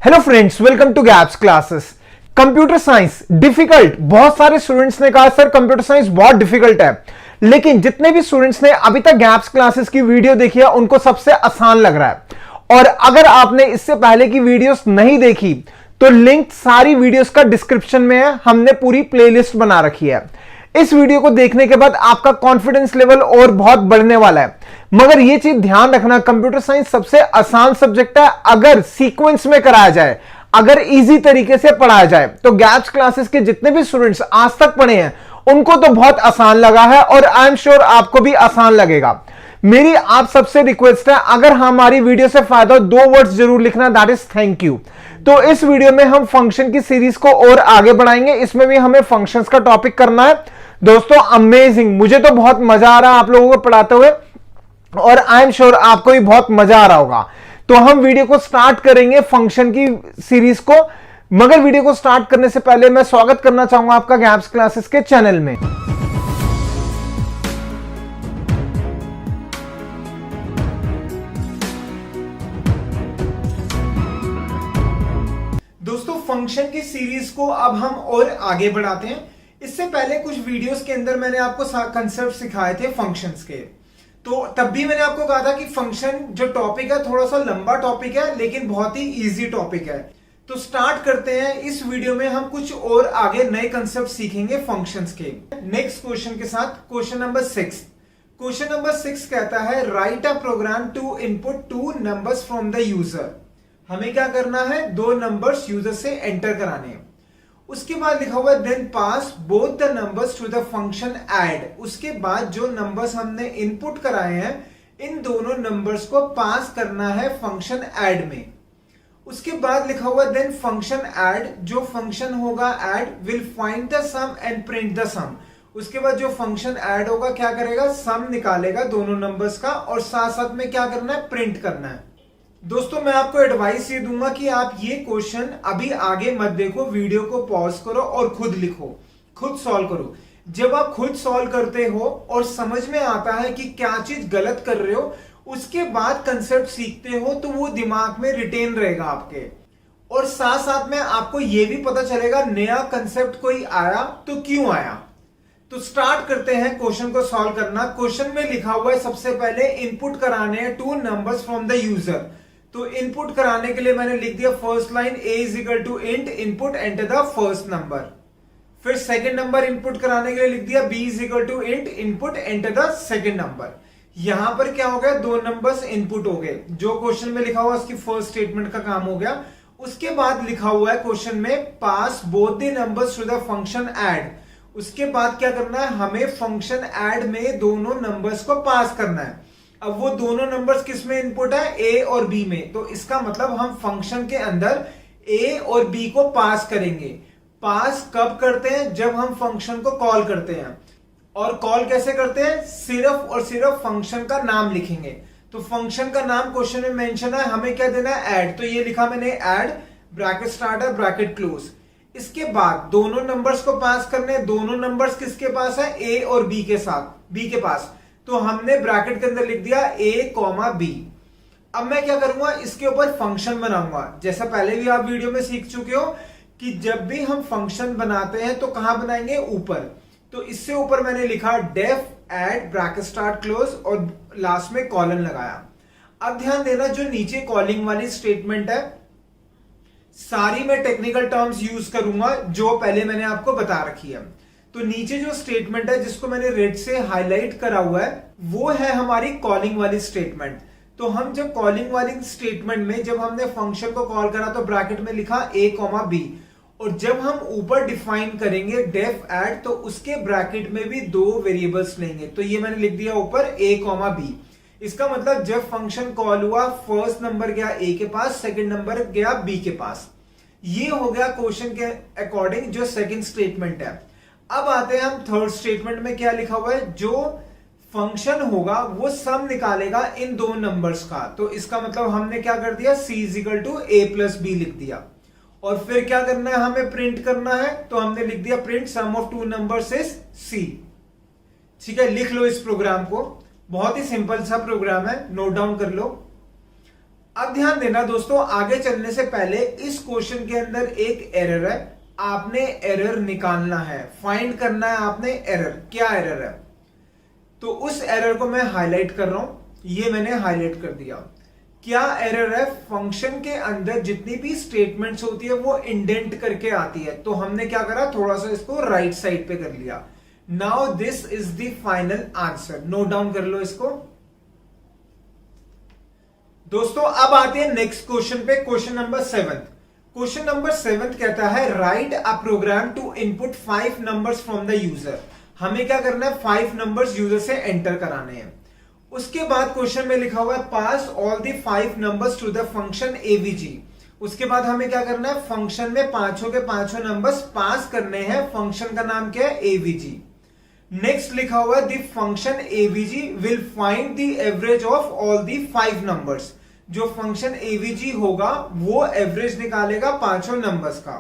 Hello friends, welcome to gaps classes. Computer science difficult, बहुत सारे students ने कहा सर कंप्यूटर साइंस बहुत डिफिकल्ट है, लेकिन जितने भी स्टूडेंट्स ने अभी तक गैप्स क्लासेस की वीडियो देखी है उनको सबसे आसान लग रहा है। और अगर आपने इससे पहले की वीडियोस नहीं देखी तो लिंक सारी वीडियोस का डिस्क्रिप्शन में है, हमने पूरी प्लेलिस्ट बना रखी है। इस वीडियो को देखने के बाद आपका कॉन्फिडेंस लेवल और बहुत बढ़ने वाला है। मगर यह चीज ध्यान रखना, कंप्यूटर साइंस सबसे आसान सब्जेक्ट है अगर सीक्वेंस में कराया जाए, अगर इजी तरीके से पढ़ाया जाए। तो गैप्स क्लासेस के जितने भी स्टूडेंट्स आज तक पढ़े हैं उनको तो बहुत आसान लगा है और आई एम श्योर आपको भी आसान लगेगा। मेरी आप सबसे रिक्वेस्ट है, अगर हमारी वीडियो से फायदा हो, 2 वर्ड्स जरूर लिखना, दैट इज थैंक यू। तो इस वीडियो में हम फंक्शन की सीरीज को और आगे बढ़ाएंगे, इसमें भी हमें फंक्शंस का टॉपिक करना है। दोस्तों अमेजिंग, मुझे तो बहुत मजा आ रहा है आप लोगों को पढ़ाते हुए और आई एम श्योर आपको भी बहुत मजा आ रहा होगा। तो हम वीडियो को स्टार्ट करेंगे फंक्शन की सीरीज को, मगर वीडियो को स्टार्ट करने से पहले मैं स्वागत करना चाहूंगा आपका गैप्स क्लासेस के चैनल में। दोस्तों फंक्शन की सीरीज को अब हम और आगे बढ़ाते हैं। इससे पहले कुछ वीडियोस के अंदर मैंने आपको कंसेप्ट सिखाए थे फंक्शंस के, तो तब भी मैंने आपको कहा था कि फंक्शन जो टॉपिक है थोड़ा सा लंबा टॉपिक है लेकिन बहुत ही इजी टॉपिक है। तो स्टार्ट करते हैं। इस वीडियो में हम कुछ और आगे नए कंसेप्ट सीखेंगे फंक्शंस के। नेक्स्ट क्वेश्चन के साथ क्वेश्चन नंबर 6। क्वेश्चन नंबर 6 कहता है write a program to input 2 numbers from the user. हमें क्या करना है, 2 नंबर्स यूजर से एंटर कराने हैं। उसके बाद लिखा हुआ है then pass both the numbers to the function add. उसके बाद जो नंबर्स हमने इनपुट कराए हैं इन दोनों नंबर्स को पास करना है फंक्शन ऐड में। उसके बाद लिखा हुआ है देन फंक्शन ऐड, जो फंक्शन होगा add will find the sum and print the sum. उसके बाद जो फंक्शन ऐड होगा क्या करेगा, सम निकालेगा दोनों नंबर्स का और साथ साथ में क्या करना है, प्रिंट करना है। दोस्तों मैं आपको एडवाइस ये दूंगा कि आप ये क्वेश्चन अभी आगे मत देखो, वीडियो को पॉज करो और खुद लिखो, खुद सॉल्व करो। जब आप खुद सॉल्व करते हो और समझ में आता है कि क्या चीज गलत कर रहे हो, उसके बाद कंसेप्ट सीखते हो तो वो दिमाग में रिटेन रहेगा आपके, और साथ साथ में आपको ये भी पता चलेगा नया कंसेप्ट कोई आया तो क्यों आया। तो स्टार्ट करते हैं क्वेश्चन को सॉल्व करना। क्वेश्चन में लिखा हुआ है सबसे पहले इनपुट कराने हैं 2 नंबर्स फ्रॉम द यूजर। तो इनपुट कराने के लिए मैंने लिख दिया first line a is equal to int input enter the first number. फिर सेकंड नंबर इनपुट कराने के लिए लिख दिया b is equal to int input enter the second number. यहां पर क्या हो गया, 2 नंबर्स इनपुट हो गए, जो क्वेश्चन में लिखा हुआ उसकी फर्स्ट स्टेटमेंट का काम हो गया। उसके बाद लिखा हुआ है क्वेश्चन में pass both the numbers to the function add. उसके बाद क्या करना है, हमें फंक्शन ऐड में दोनों नंबर्स को पास करना है। अब वो दोनों नंबर्स किस में इनपुट है, a और b में, तो इसका मतलब हम फंक्शन के अंदर a और b को पास करेंगे। पास कब करते हैं, जब हम फंक्शन को कॉल करते हैं। और कॉल कैसे करते हैं, सिर्फ और सिर्फ फंक्शन का नाम लिखेंगे। तो फंक्शन का नाम क्वेश्चन में मेंशन है, हमें क्या देना है, ऐड। तो ये लिखा मैंने ऐड, ब्रैकेट स्टार्ट है ब्रैकेट क्लोज। इसके बाद दोनों नंबर्स को पास करने, दोनों नंबर्स किसके पास है, a और b के साथ, b के पास। तो हमने ब्रैकेट के अंदर लिख दिया a, b। अब मैं क्या करूंगा, इसके ऊपर फंक्शन बनाऊंगा। जैसा पहले भी आप वीडियो में सीख चुके हो कि जब भी हम फंक्शन बनाते हैं तो कहां बनाएंगे, ऊपर। तो इससे ऊपर मैंने लिखा def add bracket start close और लास्ट में कॉलन लगाया। अब ध्यान देना, जो नीचे कॉलिंग वाली स्टेटमेंट है सारी मैं टेक्निकल टर्म्स यूज करूंगा जो पहले मैंने आपको बता रखी है। तो नीचे जो स्टेटमेंट है जिसको मैंने रेड से हाईलाइट करा हुआ है वो है हमारी कॉलिंग वाली स्टेटमेंट। तो हम जब कॉलिंग वाली स्टेटमेंट में जब हमने फंक्शन को कॉल करा तो ब्रैकेट में लिखा a, b, और जब हम ऊपर डिफाइन करेंगे डेफ ऐड तो उसके ब्रैकेट में भी 2 वेरिएबल्स लेंगे। तो ये मैंने लिख दिया ऊपर a, b। इसका मतलब जब फंक्शन कॉल हुआ फर्स्ट नंबर गया a के पास, सेकंड नंबर गया b के पास। ये हो गया क्वेश्चन के अकॉर्डिंग जो सेकंड स्टेटमेंट है। अब आते हैं हम थर्ड स्टेटमेंट में, क्या लिखा हुआ है, जो फंक्शन होगा वो सम निकालेगा इन 2 नंबर्स का। तो इसका मतलब हमने क्या कर दिया, c is equal to a plus b लिख दिया। और फिर क्या करना है, हमें प्रिंट करना है। तो हमने लिख दिया print sum of 2 numbers is c। ठीक है, लिख लो इस प्रोग्राम को, बहुत ही सिंपल सा प्रोग्राम है, नोट डाउन कर लो। अब ध्यान देना दोस्तों, आगे चलने से पहले इस क्वेश्चन के अंदर एक एरर है, आपने एरर निकालना है, फाइंड करना है आपने एरर, क्या एरर है। तो उस एरर को मैं हाईलाइट कर रहा हूं, ये मैंने हाईलाइट कर दिया। क्या एरर है, फंक्शन के अंदर जितनी भी स्टेटमेंट्स होती है वो इंडेंट करके आती है, तो हमने क्या करा, थोड़ा सा इसको राइट साइड पे कर लिया। Now this is the final answer, note down कर लो इसको। दोस्तों अब आते हैं नेक्स्ट क्वेश्चन पे, क्वेश्चन नंबर 7। क्वेश्चन नंबर 7 कहता है write a program to input 5 numbers from the user. हमें क्या करना है, 5 नंबर्स यूजर से एंटर कराने हैं। उसके बाद क्वेश्चन में लिखा हुआ है pass all the 5 numbers to the function AVG. उसके बाद हमें क्या करना है, फंक्शन में पांचों के पांचों नंबर्स पास करने हैं, फंक्शन का नाम क्या है, एवीजी। नेक्स्ट लिखा हुआ है the function AVG will find the average of all the 5 numbers. जो फंक्शन एवीजी होगा वो एवरेज निकालेगा पांचों नंबर्स का।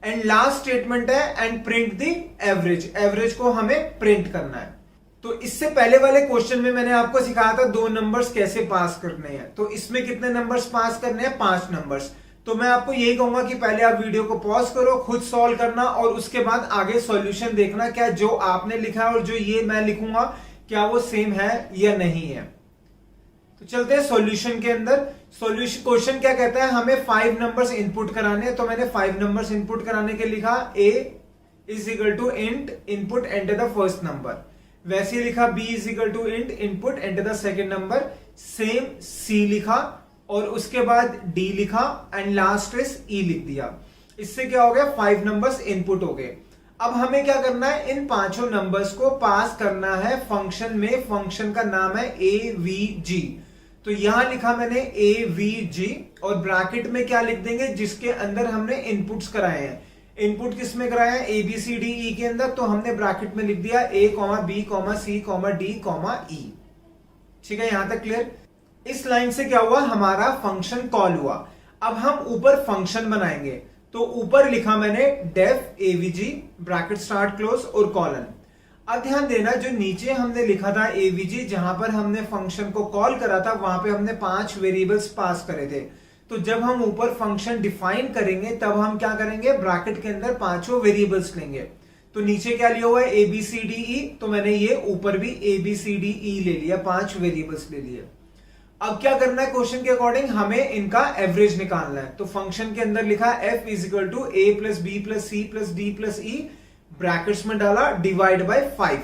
एंड लास्ट स्टेटमेंट है and print the average, average को हमें प्रिंट करना है। तो इससे पहले वाले क्वेश्चन में मैंने आपको सिखाया था 2 नंबर्स कैसे पास करने हैं, तो इसमें कितने नंबर्स पास करने हैं, 5 नंबर्स। तो मैं आपको यही कहूंगा कि पहले आप वीडियो को पॉज करो, खुद सॉल्व करना और उसके बाद आगे सॉल्यूशन देखना, क्या जो आपने लिखा है और जो ये मैं लिखूंगा क्या वो सेम है या नहीं है। तो चलते हैं सॉल्यूशन के अंदर। सॉल्यूशन क्वेश्चन क्या कहता है, हमें 5 नंबर्स इनपुट कराने हैं, तो मैंने 5 नंबर्स इनपुट कराने के लिखा a is equal to int input enter the first number. वैसे ही लिखा b is equal to int input enter the second number. Same c लिखा और उसके बाद d लिखा एंड लास्ट इज e लिख दिया। इससे क्या हो गया, 5 नंबर्स इनपुट हो गए। अब हमें क्या करना है, इन पांचों नंबर्स को पास करना है फंक्शन में। फंक्शन का नाम है avg। तो यहां लिखा मैंने avg और ब्रैकेट में क्या लिख देंगे, जिसके अंदर हमने इनपुट्स कराए हैं। इनपुट किस में कराया है, A B C D E के अंदर, तो हमने ब्रैकेट में लिख दिया a, b, c, d, e। ठीक है, यहां तक क्लियर। इस लाइन से क्या हुआ, हमारा फंक्शन कॉल हुआ। अब हम ऊपर फंक्शन बनाएंगे, तो ऊपर लिखा मैंने def avg bracket start close और कॉलन। अब ध्यान देना, जो नीचे हमने लिखा था avg, जहां पर हमने फंक्शन को कॉल करा था वहां पे हमने 5 वेरिएबल्स पास करे थे। तो जब हम ऊपर फंक्शन डिफाइन करेंगे तब हम क्या करेंगे, ब्रैकेट के अंदर 5 वेरिएबल्स लेंगे। तो नीचे क्या लिया हुआ है, ABCDE, तो मैंने ये ऊपर भी ABCDE ले लिया, 5 वेरिएबल्स ले लिए। अब क्या करना है, क्वेश्चन के अकॉर्डिंग हमें इनका एवरेज निकालना है। तो फंक्शन के अंदर लिखा f is equal to a plus B plus C plus D plus E, brackets में डाला डिवाइड बाय 5।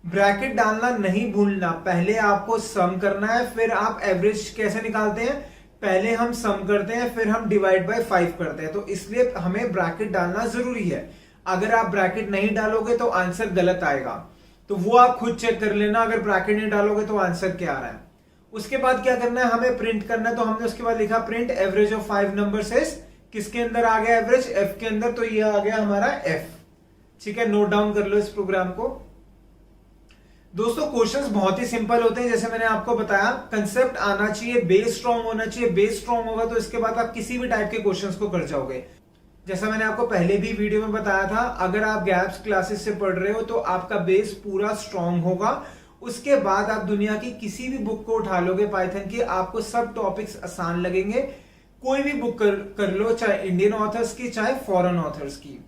ब्रैकेट डालना नहीं भूलना, पहले आपको सम करना है, फिर आप एवरेज कैसे निकालते हैं, पहले हम सम करते हैं फिर हम डिवाइड बाय 5 करते हैं। तो इसलिए हमें ब्रैकेट डालना जरूरी है। अगर आप ब्रैकेट नहीं डालोगे तो आंसर गलत आएगा, तो वो आप खुद चेक कर लेना, अगर ब्रैकेट नहीं डालोगे तो आंसर क्या आ रहा है। उसके बाद क्या करना है, हमें प्रिंट करना है। तो हमने उसके बाद लिखा print average of 5 numbers is, किसके अंदर आ गया एवरेज, f के अंदर, तो ये आ गया हमारा f। ठीक है, नोट डाउन कर लो इस प्रोग्राम को। दोस्तों क्वेश्चंस बहुत ही सिंपल होते हैं, जैसे मैंने आपको बताया, कंसेप्ट आना चाहिए, बेस स्ट्रॉन्ग होना चाहिए। बेस स्ट्रॉन्ग होगा तो इसके बाद आप किसी भी टाइप के क्वेश्चंस को कर जाओगे। जैसा मैंने आपको पहले भी वीडियो में बताया था, अगर आप गैप्स क्लासेस से पढ़ रहे हो तो आपका बेस पूरा स्ट्रॉन्ग होगा। उसके बाद आप दुनिया की किसी भी बुक को उठा लोगे पाइथन की, आपको सब टॉपिक्स आसान लगेंगे। कोई भी बुक कर लो, चाहे इंडियन ऑथर्स की चाहे फॉरेन ऑथर्स की।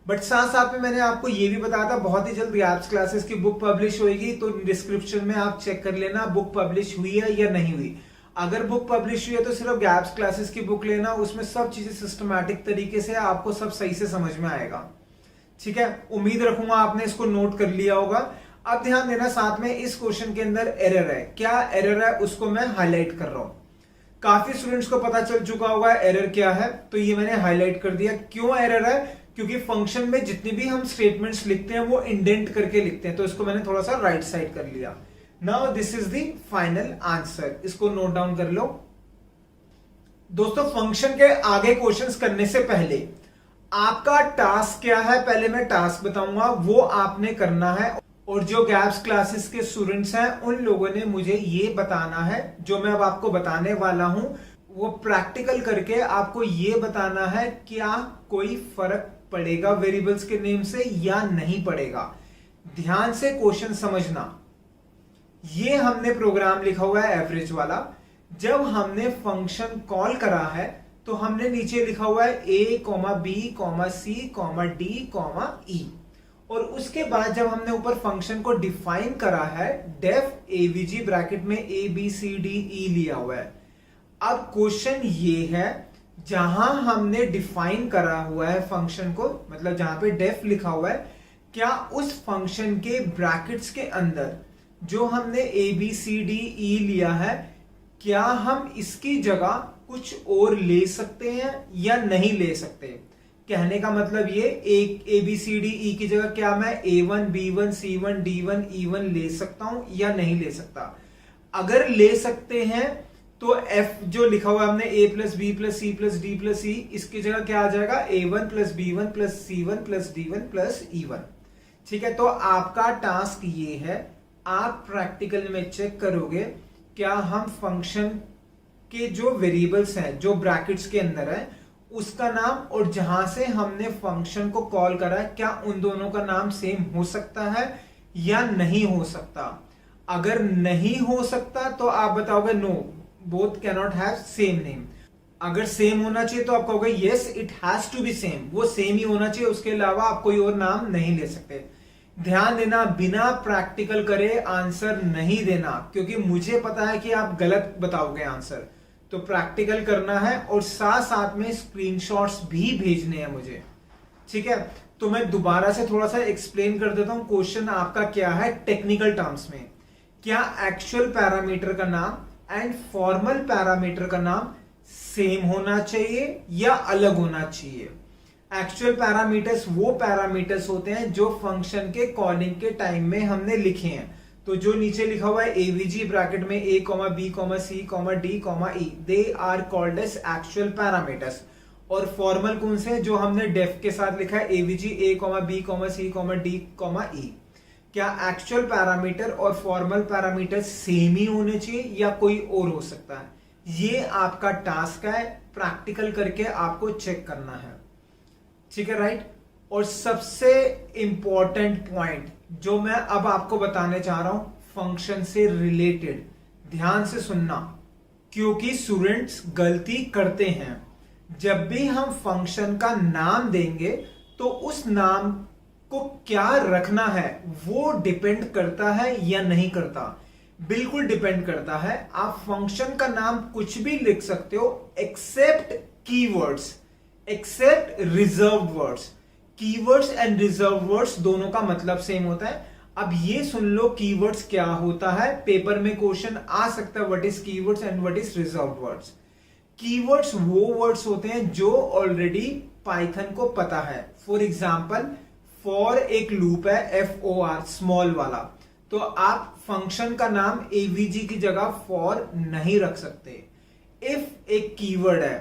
बट साथ साथ में मैंने आपको ये भी बताया था, बहुत ही जल्द गैप्स क्लासेस की बुक पब्लिश होगी, तो डिस्क्रिप्शन में आप चेक कर लेना बुक पब्लिश हुई है या नहीं हुई। अगर बुक पब्लिश हुई है तो सिर्फ गैप्स क्लासेस की बुक लेना, उसमें सब चीजें सिस्टमैटिक तरीके से आपको सब सही से समझ में आएगा। ठीक है, उम्मीद रखूंगा आपने इसको नोट कर लिया होगा। अब ध्यान देना, साथ में इस क्वेश्चन के अंदर एरर है। क्या एरर है उसको मैं हाईलाइट कर रहा हूं। काफी स्टूडेंट्स को पता चल चुका होगा एरर क्या है, तो ये मैंने हाईलाइट कर दिया। क्यों एरर है, क्योंकि फंक्शन में जितनी भी हम स्टेटमेंट्स लिखते हैं वो इंडेंट करके लिखते हैं, तो इसको मैंने थोड़ा सा राइट साइड कर लिया। Now this is the final answer, इसको नोट डाउन कर लो। दोस्तों फंक्शन के आगे क्वेश्चंस करने से पहले आपका टास्क क्या है, पहले मैं टास्क बताऊंगा, वो आपने करना है। और जो गैप्स क्लासेस के स्टूडेंट्स हैं उन लोगों ने मुझे ये बताना है, जो मैं अब आपको बताने वाला हूं वो प्रैक्टिकल करके आपको ये बताना है क्या कोई फर्क पड़ेगा वेरिएबल्स के नेम से या नहीं पड़ेगा। ध्यान से क्वेश्चन समझना। ये हमने प्रोग्राम लिखा हुआ है एवरेज वाला, जब हमने फंक्शन कॉल करा है तो हमने नीचे लिखा हुआ है a, b, c, d, e, और उसके बाद जब हमने ऊपर फंक्शन को डिफाइन करा है डेफ एवीजी ब्रैकेट में a, b, c, d, e लिया हुआ है। अब क्वेश्चन ये है, जहां हमने डिफाइन करा हुआ है फंक्शन को, मतलब जहां पे डेफ लिखा हुआ है, क्या उस फंक्शन के ब्रैकेट्स के अंदर जो हमने a, b, c, d, e लिया है, क्या हम इसकी जगह कुछ और ले सकते हैं या नहीं ले सकते? कहने का मतलब ये a, b, c, d, e की जगह क्या मैं a1, b1, c1, d1, e1 ले सकता हूं या नहीं ले सकता? अगर ले सकते हैं तो f जो लिखा हुआ है हमने a plus B plus C plus D plus E, इसकी जगह क्या आ जाएगा a1 plus b1 plus c1 plus d1 plus e1। ठीक है, तो आपका टास्क ये है, आप प्रैक्टिकल में चेक करोगे क्या हम फंक्शन के जो वेरिएबल्स हैं जो ब्रैकेट्स के अंदर है उसका नाम और जहां से हमने फंक्शन को कॉल करा है क्या उन दोनों का नाम सेम हो सकता है या नहीं हो सकता। अगर नहीं हो सकता तो आप बताओगे no, both can not have same name. अगर सेम होना चाहिए तो आप कहोगे yes it has to be same, वो सेम ही होना चाहिए, उसके अलावा आप कोई और नाम नहीं ले सकते। ध्यान देना, बिना प्रैक्टिकल करे आंसर नहीं देना, क्योंकि मुझे पता है कि आप गलत बताओगे आंसर। तो प्रैक्टिकल करना है और साथ साथ में स्क्रीनशॉट्स भी भेजने हैं मुझे। ठीक है, तो मैं दोबारा से थोड़ा सा एक्सप्लेन कर देता हूं। क्वेश्चन आपका क्या है टेक्निकल टर्म्स में, क्या एक्चुअल पैरामीटर का नाम एंड फॉर्मल पैरामीटर का नाम सेम होना चाहिए या अलग होना चाहिए? एक्चुअल पैरामीटर्स वो पैरामीटर्स होते हैं जो फंक्शन के कॉलिंग के टाइम में हमने लिखे हैं। तो जो नीचे लिखा हुआ है एवीजी ब्रैकेट में a, b, c, d, e, they are called as actual parameters. और फॉर्मल कौन से जो हमने डेफ के साथ लिखा है AVG a, b, c, d, e। क्या एक्चुअल पैरामीटर और फॉर्मल पैरामीटर सेम ही होने चाहिए या कोई और हो सकता है? ये आपका टास्क है, प्रैक्टिकल करके आपको चेक करना है। ठीक है, राइट। और सबसे इंपॉर्टेंट पॉइंट जो मैं अब आपको बताने चाह रहा हूं फंक्शन से रिलेटेड, ध्यान से सुनना, क्योंकि स्टूडेंट्स गलती करते हैं। जब भी हम फंक्शन का नाम देंगे तो उस नाम को क्या रखना है वो डिपेंड करता है या नहीं करता? बिल्कुल डिपेंड करता है। आप फंक्शन का नाम कुछ भी लिख सकते हो except keywords, except reserved words. Keywords and reserved words दोनों का मतलब सेम होता है। अब ये सुन लो कीवर्ड्स क्या होता है, पेपर में क्वेश्चन आ सकता है what is keywords and what is reserved words. Keywords वो वर्ड्स होते हैं जो ऑलरेडी पाइथन को पता है। फॉर एग्जांपल, फॉर एक लूप है FOR स्मॉल वाला, तो आप फंक्शन का नाम एवीजी की जगह फॉर नहीं रख सकते। इफ एक कीवर्ड है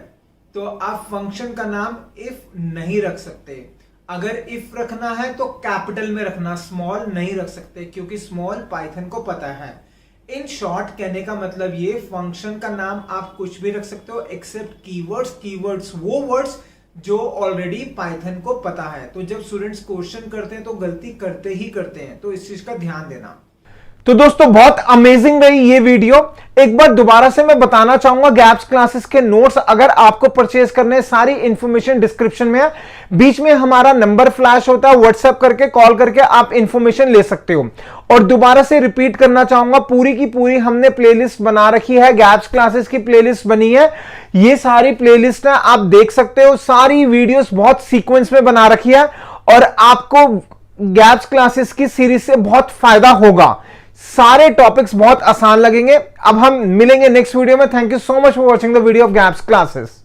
तो आप फंक्शन का नाम इफ नहीं रख सकते। अगर इफ रखना है तो कैपिटल में रखना, स्मॉल नहीं रख सकते क्योंकि स्मॉल पाइथन को पता है। इन शॉर्ट कहने का मतलब ये, फंक्शन का नाम आप कुछ भी रख सकते हो एक्सेप्ट कीवर्ड्स। कीवर्ड्स वो वर्ड्स जो ऑलरेडी पाइथन को पता है। तो जब स्टूडेंट्स क्वेश्चन करते हैं तो गलती करते ही करते हैं, तो इस चीज का ध्यान देना। तो दोस्तों बहुत अमेजिंग रही ये वीडियो। एक बार दोबारा से मैं बताना चाहूंगा, गैप्स क्लासेस के नोट्स अगर आपको परचेज करने, सारी इंफॉर्मेशन डिस्क्रिप्शन में है। बीच में हमारा नंबर फ्लैश होता है, व्हाट्सएप करके कॉल करके आप इंफॉर्मेशन ले सकते हो। और दोबारा से रिपीट करना चाहूंगा, पूरी की पूरी हमने प्लेलिस्ट बना रखी है, गैप्स क्लासेस की प्लेलिस्ट बनी है। ये सारी प्लेलिस्ट है, आप देख सकते हो। सारी वीडियोस बहुत सीक्वेंस में बना रखी है और आपको गैप्स क्लासेस की सीरीज से बहुत फायदा होगा। सारे टॉपिक्स बहुत आसान लगेंगे। अब हम मिलेंगे नेक्स्ट वीडियो में। Thank you so much for watching the video of gaps classes.